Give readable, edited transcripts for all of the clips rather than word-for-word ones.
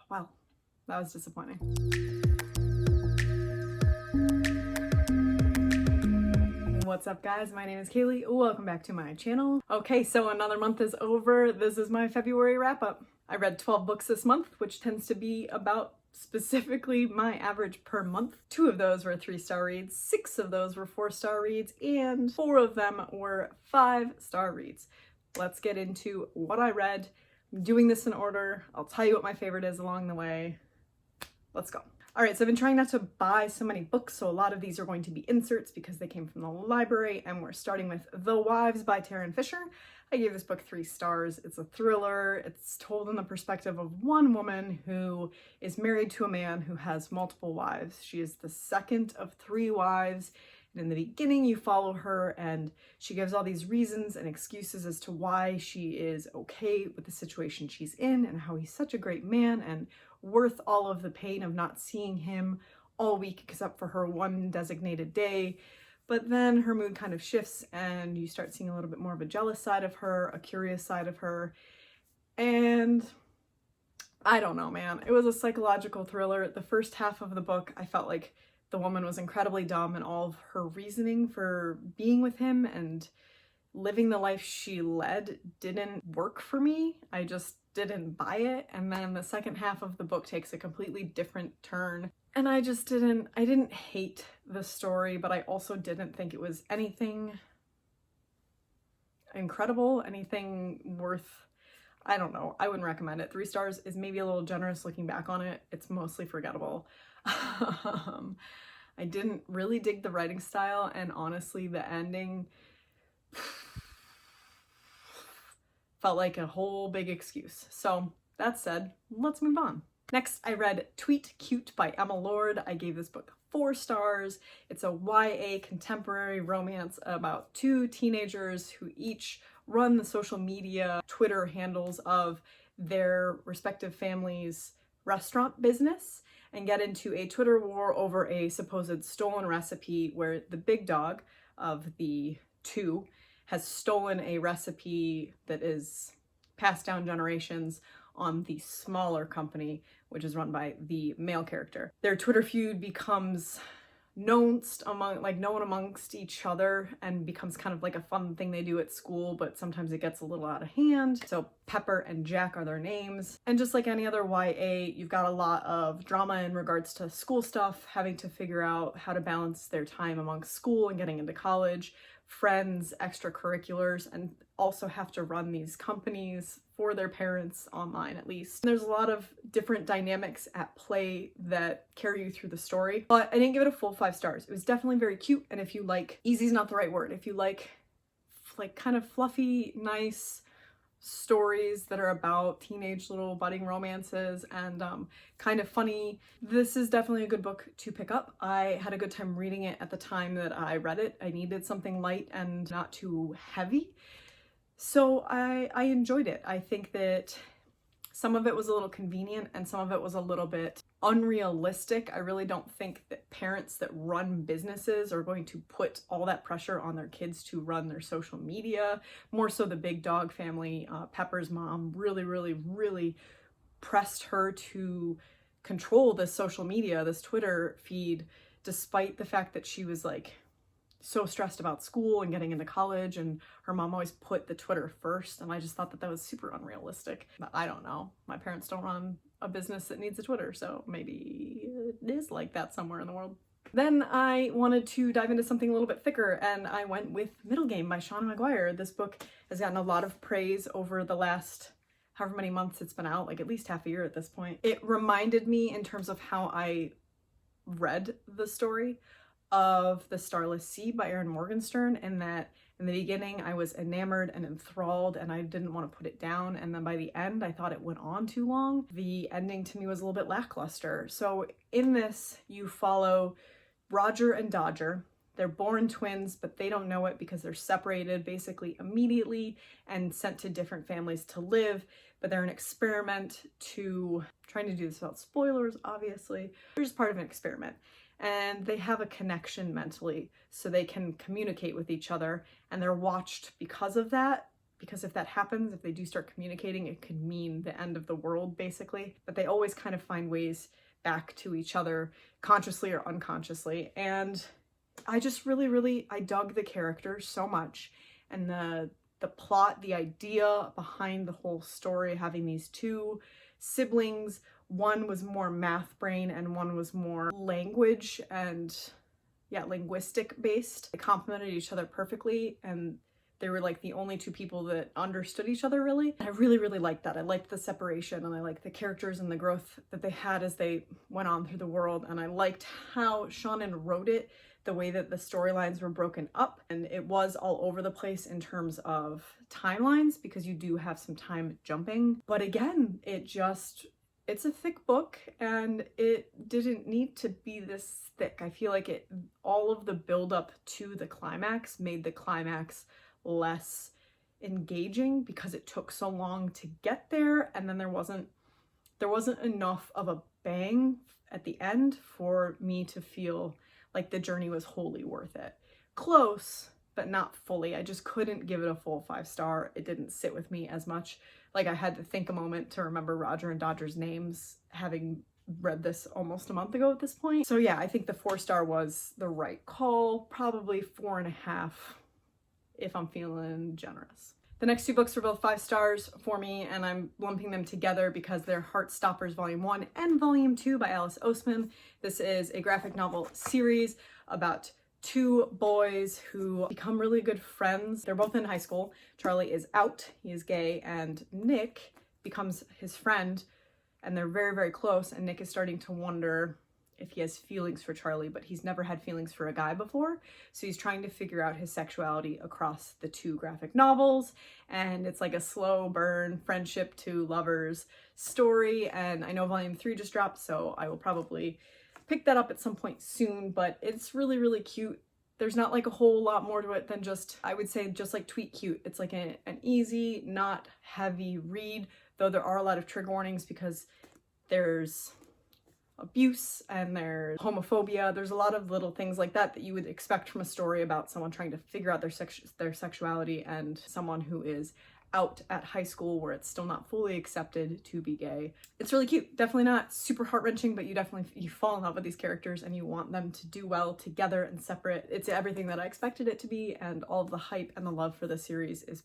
Wow, that was disappointing. What's up guys, my name is Kaylee, welcome back to my channel. Okay, so another month is over. This is my February wrap up. I read 12 books this month, which tends to be about specifically my average per month. 2 of those were 3-star reads, 6 of those were 4-star reads, and 4 of them were 5-star reads. Let's get into what I read. I'm doing this in order. I'll tell you what my favorite is along the way. Let's go. All right, so I've been trying not to buy so many books, so a lot of these are going to be inserts because they came from the library, and we're starting with The Wives by Taryn Fisher. I gave this book 3 stars. It's a thriller. It's told in the perspective of one woman who is married to a man who has multiple wives. She is the second of 3 wives, and in the beginning you follow her and she gives all these reasons and excuses as to why she is okay with the situation she's in and how he's such a great man and worth all of the pain of not seeing him all week except for her one designated day. But then her mood kind of shifts and you start seeing a little bit more of a jealous side of her, a curious side of her, and I don't know, man. It was a psychological thriller. The first half of the book, I felt like the woman was incredibly dumb and all of her reasoning for being with him and living the life she led didn't work for me. I just didn't buy it. And then the second half of the book takes a completely different turn. And I didn't hate the story, but I also didn't think it was anything incredible, anything worth, I don't know. I wouldn't recommend it. 3 stars is maybe a little generous looking back on it. It's mostly forgettable. I didn't really dig the writing style, and honestly, the ending felt like a whole big excuse. So that said, let's move on. Next, I read Tweet Cute by Emma Lord. I gave this book 4 stars. It's a YA contemporary romance about 2 teenagers who each run the social media Twitter handles of their respective families' restaurant business and get into a Twitter war over a supposed stolen recipe where the big dog of the 2 has stolen a recipe that is passed down generations on the smaller company, which is run by the male character. Their Twitter feud becomes known amongst each other and becomes kind of like a fun thing they do at school, but sometimes it gets a little out of hand. So Pepper and Jack are their names. And just like any other YA, you've got a lot of drama in regards to school stuff, having to figure out how to balance their time amongst school and getting into college, friends, extracurriculars, and also have to run these companies for their parents online, at least. There's a lot of different dynamics at play that carry you through the story, but I didn't give it a full 5 stars. It was definitely very cute, and if you like, easy's not the right word, if you like kind of fluffy, nice stories that are about teenage little budding romances and kind of funny, this is definitely a good book to pick up. I had a good time reading it at the time that I read it. I needed something light and not too heavy, so I enjoyed it. I think that some of it was a little convenient and some of it was a little bit unrealistic. I really don't think that parents that run businesses are going to put all that pressure on their kids to run their social media. More so the big dog family. Pepper's mom really pressed her to control this social media, this Twitter feed, despite the fact that she was like so stressed about school and getting into college, and her mom always put the Twitter first, and I just thought that that was super unrealistic. But I don't know. My parents don't run a business that needs a Twitter, so maybe it is like that somewhere in the world. Then I wanted to dive into something a little bit thicker, and I went with Middle Game by Shauna Maguire. This book has gotten a lot of praise over the last however many months it's been out, like at least half a year at this point. It reminded me in terms of how I read the story of The Starless Sea by Erin Morgenstern, in that in the beginning I was enamored and enthralled and I didn't want to put it down, and then by the end I thought it went on too long. The ending to me was a little bit lackluster. So in this you follow Roger and Dodger. They're born twins, but they don't know it because they're separated basically immediately and sent to different families to live, but they're an experiment to, trying to do this without spoilers obviously, they're just part of an experiment. And they have a connection mentally so they can communicate with each other, and they're watched because of that because if that happens, if they do start communicating, it could mean the end of the world, basically. But they always kind of find ways back to each other, consciously or unconsciously. And I just I dug the characters so much. And the plot, the idea behind the whole story, having these two siblings, one was more math brain and one was more language and linguistic based. They complemented each other perfectly, and they were like the only two people that understood each other really. I really liked that. I liked the separation, and I liked the characters and the growth that they had as they went on through the world. And I liked how Shonen wrote it, the way that the storylines were broken up, and it was all over the place in terms of timelines, because you do have some time jumping. But again, it's a thick book, and it didn't need to be this thick. I feel like all of the build up to the climax made the climax less engaging because it took so long to get there, and then there wasn't enough of a bang at the end for me to feel like the journey was wholly worth it. Close, but not fully. I just couldn't give it a full 5-star. It didn't sit with me as much. Like, I had to think a moment to remember Roger and Dodger's names, having read this almost a month ago at this point. So yeah, I think the 4-star was the right call. Probably 4.5 if I'm feeling generous. The next two books were both 5 stars for me, and I'm lumping them together because they're Heartstoppers Volume 1 and Volume 2 by Alice Oseman. This is a graphic novel series about two boys who become really good friends. They're both in high school. Charlie is out, he is gay, and Nick becomes his friend, and they're very close, and Nick is starting to wonder if he has feelings for Charlie, but he's never had feelings for a guy before. So he's trying to figure out his sexuality across the two graphic novels. And it's like a slow burn friendship to lovers story. And I know Volume 3 just dropped, so I will probably pick that up at some point soon, but it's really cute. There's not like a whole lot more to it than just, I would say, just like Tweet Cute. It's like an easy, not heavy read, though there are a lot of trigger warnings because there's abuse and there's homophobia. There's a lot of little things like that you would expect from a story about someone trying to figure out their sexuality, and someone who is out at high school where it's still not fully accepted to be gay. It's really cute. Definitely not super heart-wrenching, but you fall in love with these characters and you want them to do well together and separate. It's everything that I expected it to be, and all of the hype and the love for the series is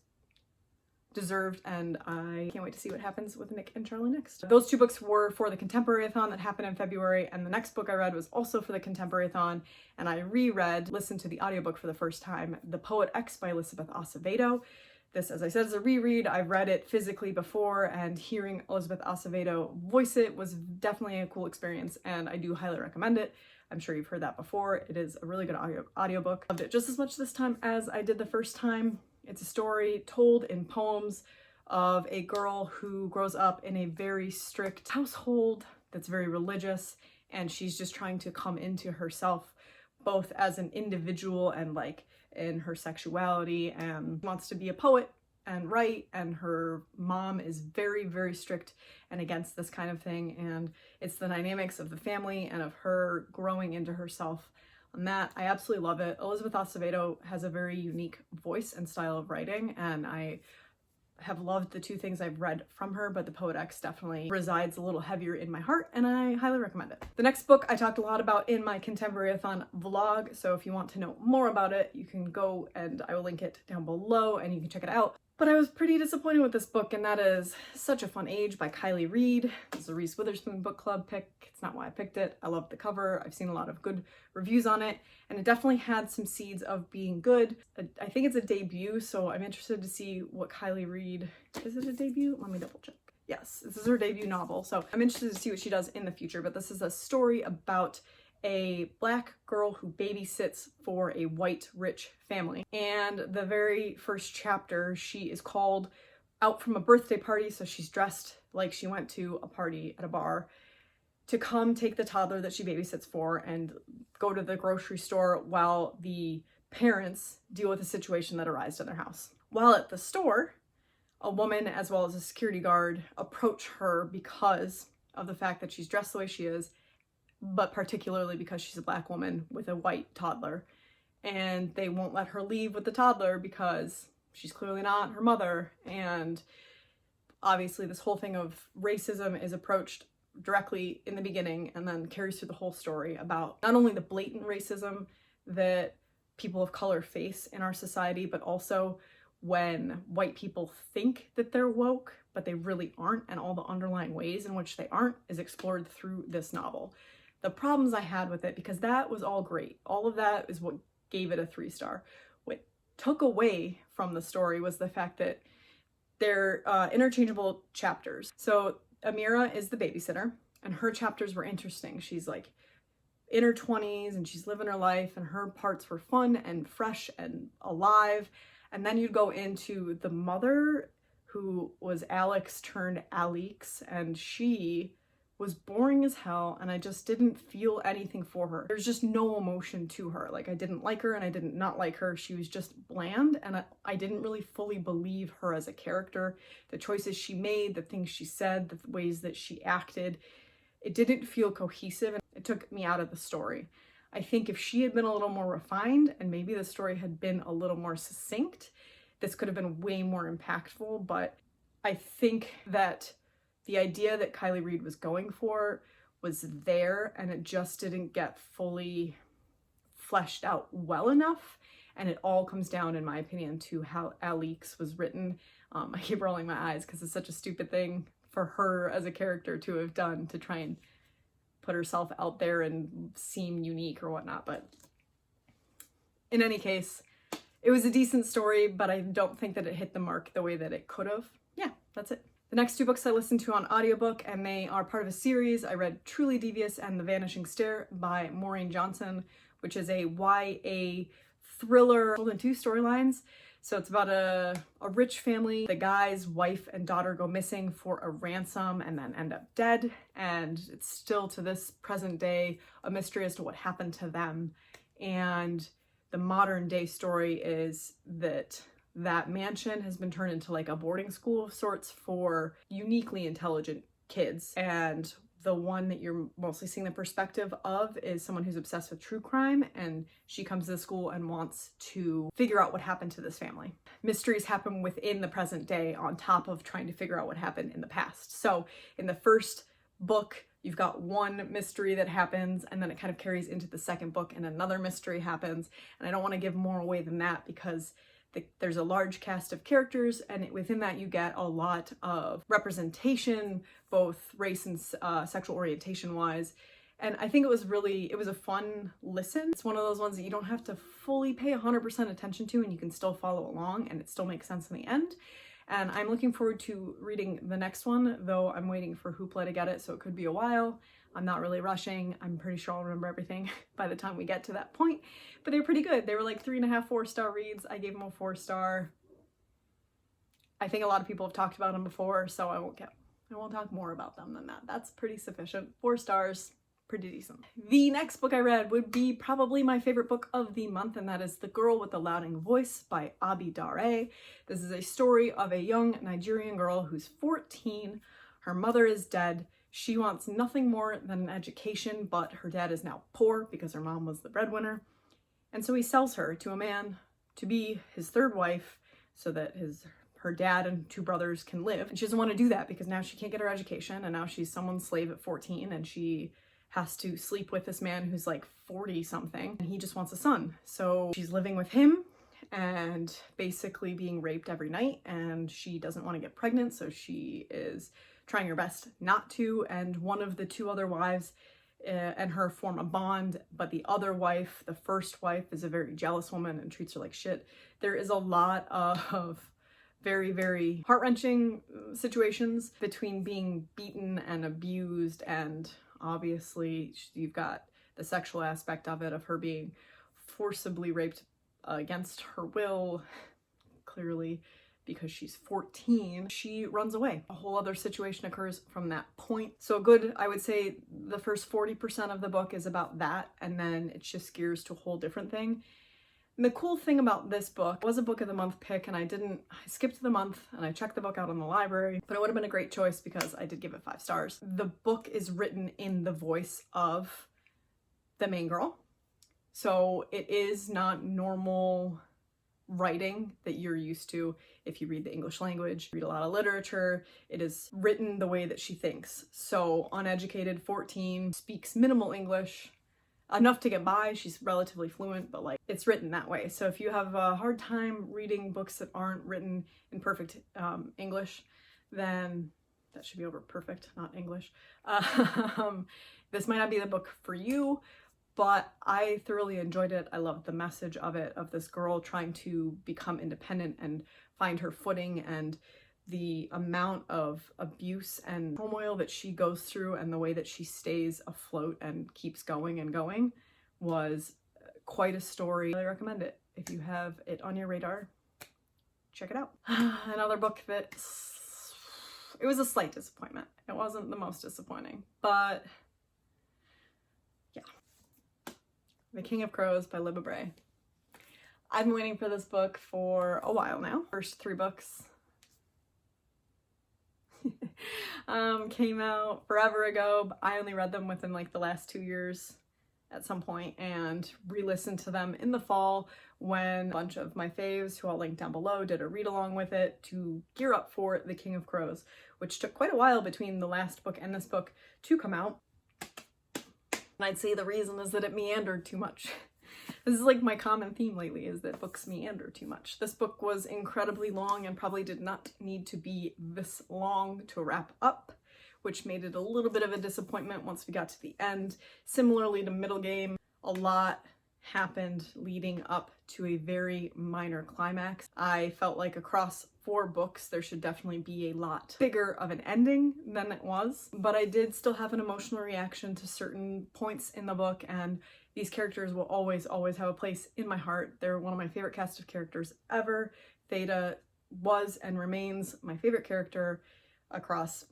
deserved, and I can't wait to see what happens with Nick and Charlie next. Those two books were for the ContemporaryAthon that happened in February, and the next book I read was also for the ContemporaryAthon, and I listened to the audiobook for the first time, The Poet X by Elizabeth Acevedo. This, as I said, is a reread. I've read it physically before, and hearing Elizabeth Acevedo voice it was definitely a cool experience, and I do highly recommend it. I'm sure you've heard that before. It is a really good audiobook. Loved it just as much this time as I did the first time. It's a story told in poems of a girl who grows up in a very strict household that's very religious, and she's just trying to come into herself, both as an individual and like in her sexuality, and wants to be a poet and write, and her mom is very strict and against this kind of thing, and it's the dynamics of the family and of her growing into herself. On that, I absolutely love it. Elizabeth Acevedo has a very unique voice and style of writing, and I have loved the two things I've read from her, but The Poet X definitely resides a little heavier in my heart, and I highly recommend it. The next book I talked a lot about in my ContemporaryAthon vlog, so if you want to know more about it, you can go, and I will link it down below and you can check it out. But I was pretty disappointed with this book, and that is Such a Fun Age by Kylie Reed. This is a Reese Witherspoon book club pick. It's not why I picked it. I love the cover. I've seen a lot of good reviews on it, and it definitely had some seeds of being good. I think it's a debut, so I'm interested to see what Kylie Reed... Is it a debut? Let me double check. Yes, this is her debut novel, so I'm interested to see what she does in the future, but this is a story about a Black girl who babysits for a white rich family. And the very first chapter, she is called out from a birthday party, so she's dressed like she went to a party at a bar, to come take the toddler that she babysits for and go to the grocery store while the parents deal with a situation that arose in their house. While at the store, a woman as well as a security guard approach her because of the fact that she's dressed the way she is, but particularly because she's a Black woman with a white toddler, and they won't let her leave with the toddler because she's clearly not her mother. And obviously this whole thing of racism is approached directly in the beginning and then carries through the whole story about not only the blatant racism that people of color face in our society, but also when white people think that they're woke, but they really aren't, and all the underlying ways in which they aren't is explored through this novel. The problems I had with it, because that was all great, all of that is what gave it a 3-star. What took away from the story was the fact that they're interchangeable chapters. So Amira is the babysitter, and her chapters were interesting. She's like in her 20s and she's living her life, and her parts were fun and fresh and alive. And then you'd go into the mother, who was Alex turned Alix, and she was boring as hell, and I just didn't feel anything for her. There's just no emotion to her. Like, I didn't like her and I didn't not like her. She was just bland, and I didn't really fully believe her as a character. The choices she made, the things she said, the ways that she acted, it didn't feel cohesive, and it took me out of the story. I think if she had been a little more refined and maybe the story had been a little more succinct, this could have been way more impactful. But I think that the idea that Kylie Reid was going for was there, and it just didn't get fully fleshed out well enough. And it all comes down, in my opinion, to how Alix was written. I keep rolling my eyes because it's such a stupid thing for her as a character to have done, to try and put herself out there and seem unique or whatnot. But in any case, it was a decent story, but I don't think that it hit the mark the way that it could have. Yeah, that's it. The next 2 books I listened to on audiobook, and they are part of a series. I read Truly Devious and The Vanishing Stair by Maureen Johnson, which is a YA thriller told in 2 storylines. So it's about a rich family. The guy's wife and daughter go missing for a ransom and then end up dead. And it's still, to this present day, a mystery as to what happened to them. And the modern day story is that that mansion has been turned into like a boarding school of sorts for uniquely intelligent kids. And the one that you're mostly seeing the perspective of is someone who's obsessed with true crime, and she comes to the school and wants to figure out what happened to this family. Mysteries happen within the present day on top of trying to figure out what happened in the past. So in the first book, you've got one mystery that happens, and then it kind of carries into the second book and another mystery happens. And I don't want to give more away than that because there's a large cast of characters, and within that you get a lot of representation, both race and sexual orientation wise. And I think it was a fun listen. It's one of those ones that you don't have to fully pay 100% attention to, and you can still follow along and it still makes sense in the end. And I'm looking forward to reading the next one, though I'm waiting for Hoopla to get it, so it could be a while. I'm not really rushing. I'm pretty sure I'll remember everything by the time we get to that point. But they're pretty good. They were like 3.5, 4-star reads. I gave them a 4-star. I think a lot of people have talked about them before, so I won't talk more about them than that. That's pretty sufficient. 4 stars, pretty decent. The next book I read would be probably my favorite book of the month, and that is The Girl with the Loudoun Voice by Abi Dare. This is a story of a young Nigerian girl who's 14. Her mother is dead. She wants nothing more than an education, but her dad is now poor because her mom was the breadwinner. And so he sells her to a man to be his 3rd wife so that her dad and 2 brothers can live. And she doesn't want to do that because now she can't get her education, and now she's someone's slave at 14, and she has to sleep with this man who's like 40 something, and he just wants a son. So she's living with him and basically being raped every night, and she doesn't want to get pregnant, so she is trying her best not to. And one of the 2 other wives and her form a bond, but the other wife, the first wife, is a very jealous woman and treats her like shit. There is a lot of very, very heart-wrenching situations between being beaten and abused, and obviously you've got the sexual aspect of it, of her being forcibly raped against her will, clearly because she's 14. She runs away. A whole other situation occurs from that point. So I would say the first 40% of the book is about that, and then it just gears to a whole different thing. And the cool thing about this book was a book of the month pick, and I skipped the month and I checked the book out in the library, but it would have been a great choice because I did give it 5 stars. The book is written in the voice of the main girl. So it is not normal writing that you're used to if you read the English language, read a lot of literature. It is written the way that she thinks. So uneducated, 14, speaks minimal English, enough to get by. She's relatively fluent, but like it's written that way. So if you have a hard time reading books that aren't written in perfect English, then that should be over perfect, not English. This might not be the book for you, but I thoroughly enjoyed it. I loved the message of it, of this girl trying to become independent and find her footing, and the amount of abuse and turmoil that she goes through and the way that she stays afloat and keeps going and going was quite a story. I recommend it. If you have it on your radar, check it out. Another book that, it was a slight disappointment. It wasn't the most disappointing, but yeah. The King of Crows by Libba Bray. I've been waiting for this book for a while now. First 3 books came out forever ago, but I only read them within like the last 2 years at some point, and re-listened to them in the fall when a bunch of my faves, who I'll link down below, did a read along with it to gear up for The King of Crows, which took quite a while between the last book and this book to come out. And I'd say the reason is that it meandered too much. This is like my common theme lately, is that books meander too much. This book was incredibly long and probably did not need to be this long to wrap up, which made it a little bit of a disappointment once we got to the end. Similarly to Middle Game, a lot happened leading up to a very minor climax. I felt like across 4 books there should definitely be a lot bigger of an ending than it was, but I did still have an emotional reaction to certain points in the book, and these characters will always have a place in my heart. They're one of my favorite cast of characters ever. Theta was and remains my favorite character across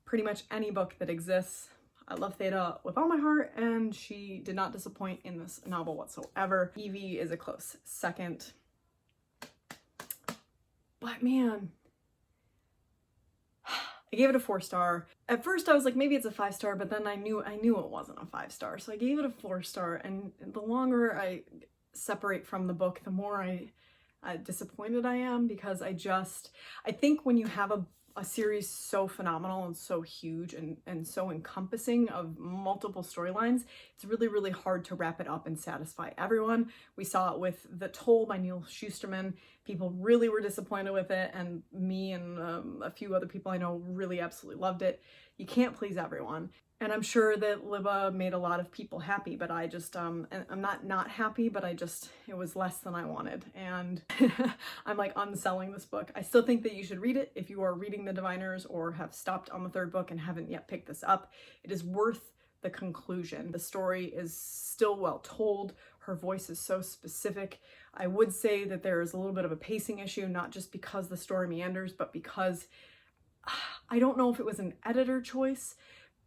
pretty much any book that exists. I love Theta with all my heart, and she did not disappoint in this novel whatsoever. Evie is a close second. But man, I gave it a 4-star. At first I was like, maybe it's a 5-star, but then I knew it wasn't a 5-star. So I gave it a 4-star, and the longer I separate from the book, the more disappointed I am, because I think when you have a series so phenomenal and so huge and so encompassing of multiple storylines, it's really hard to wrap it up and satisfy everyone. We saw it with The Toll by Neil Shusterman. People really were disappointed with it, and me and a few other people I know really absolutely loved it. You can't please everyone. And I'm sure that Libba made a lot of people happy, but I just, I'm not happy, but it was less than I wanted. And I'm like unselling this book. I still think that you should read it if you are reading The Diviners or have stopped on the 3rd book and haven't yet picked this up. It is worth the conclusion. The story is still well told. Her voice is so specific. I would say that there is a little bit of a pacing issue, not just because the story meanders, but because I don't know if it was an editor choice,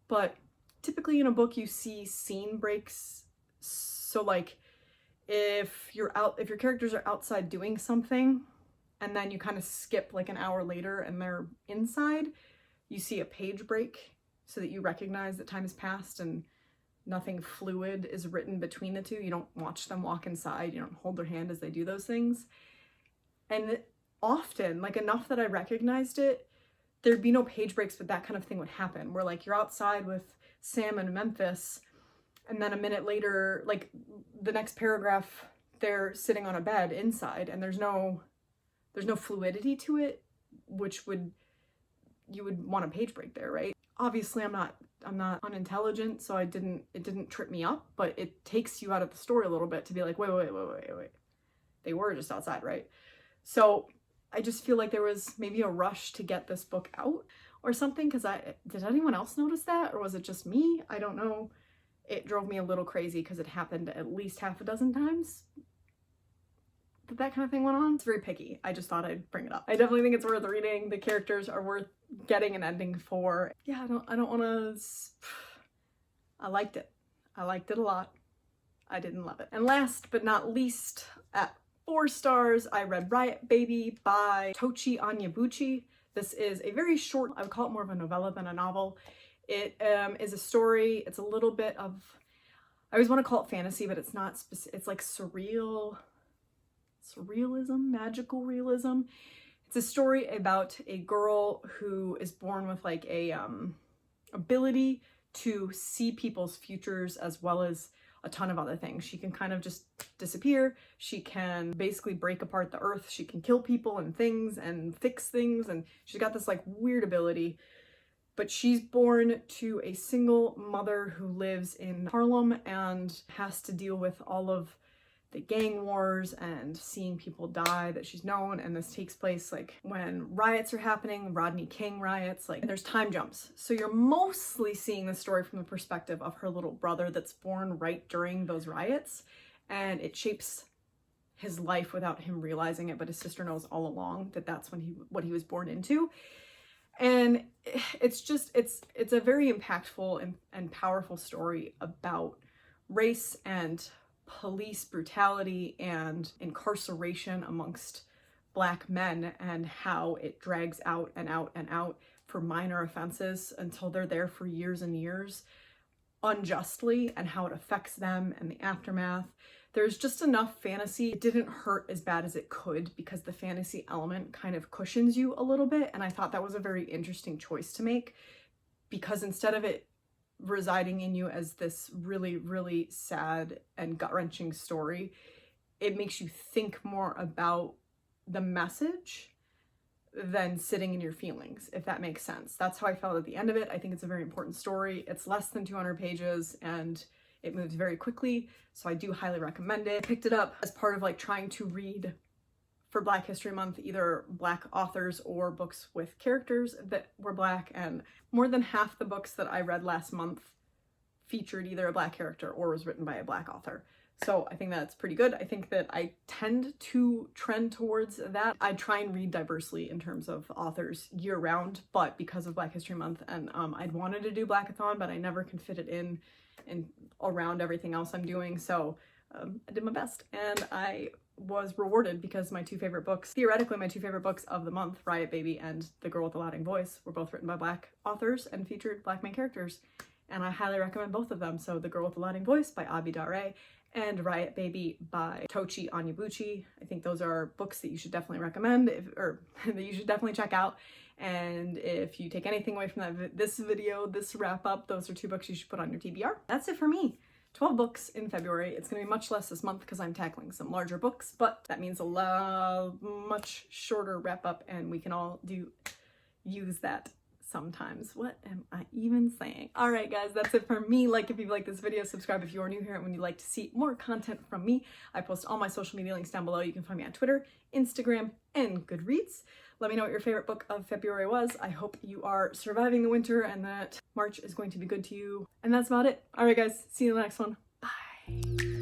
but typically in a book you see scene breaks. So like if your characters are outside doing something and then you kind of skip like an hour later and they're inside, you see a page break so that you recognize that time has passed and nothing fluid is written between the two. You don't watch them walk inside, you don't hold their hand as they do those things. And often, like enough that I recognized it, there'd be no page breaks, but that kind of thing would happen where like you're outside with Sam and Memphis, and then a minute later, like the next paragraph, they're sitting on a bed inside, and there's no fluidity to it, which you would want a page break there, right? Obviously I'm not unintelligent, so it didn't trip me up, but it takes you out of the story a little bit to be like, wait. They were just outside, right? So I just feel like there was maybe a rush to get this book out or something, because did anyone else notice that, or was it just me? I don't know. It drove me a little crazy because it happened at least half a dozen times that kind of thing went on. It's very picky. I just thought I'd bring it up. I definitely think it's worth reading. The characters are worth getting an ending for. Yeah, I don't want to... I liked it. I liked it a lot. I didn't love it. And last but not least, at 4 stars, I read Riot Baby by Tochi Onyebuchi. This is a very short, I would call it more of a novella than a novel. It is a story. It's a little bit of, I always want to call it fantasy, but it's not, it's like surreal realism, magical realism. It's a story about a girl who is born with like a ability to see people's futures as well as a ton of other things. She can kind of just disappear. She can basically break apart the earth. She can kill people and things and fix things. And she's got this like weird ability. But she's born to a single mother who lives in Harlem and has to deal with all of the gang wars and seeing people die that she's known. And this takes place like when riots are happening, Rodney King riots, like there's time jumps. So you're mostly seeing the story from the perspective of her little brother that's born right during those riots. And it shapes his life without him realizing it, but his sister knows all along that that's what he was born into. And it's just, it's a very impactful and powerful story about race and police brutality and incarceration amongst Black men, and how it drags out and out and out for minor offenses until they're there for years and years unjustly, and how it affects them and the aftermath. There's just enough fantasy. It didn't hurt as bad as it could because the fantasy element kind of cushions you a little bit, and I thought that was a very interesting choice to make, because instead of it residing in you as this really, really sad and gut-wrenching story, it makes you think more about the message than sitting in your feelings, if that makes sense. That's how I felt at the end of it. I think it's a very important story. It's less than 200 pages and it moves very quickly, so I do highly recommend it. I picked it up as part of like trying to read for Black History Month, either Black authors or books with characters that were Black, and more than half the books that I read last month featured either a Black character or was written by a Black author. So I think that's pretty good. I think that I tend to trend towards that. I try and read diversely in terms of authors year round, but because of Black History Month, and I'd wanted to do Blackathon, but I never can fit it in and around everything else I'm doing. So I did my best, and I was rewarded because my two favorite books, theoretically my two favorite books of the month, Riot Baby and The Girl with the Loudoun Voice, were both written by Black authors and featured Black main characters. And I highly recommend both of them. So The Girl with the Loudoun Voice by Abi Dare and Riot Baby by Tochi Onyebuchi. I think those are books that you should definitely recommend, or that you should definitely check out. And if you take anything away from this video, this wrap up, those are two books you should put on your TBR. That's it for me. 12 books in February. It's going to be much less this month because I'm tackling some larger books, but that means a much shorter wrap up, and we can all use that sometimes. What am I even saying? All right, guys, that's it for me. Like if you like this video, subscribe if you are new here and when you'd like to see more content from me. I post all my social media links down below. You can find me on Twitter, Instagram, and Goodreads. Let me know what your favorite book of February was. I hope you are surviving the winter and that March is going to be good to you. And that's about it. All right, guys, see you in the next one. Bye.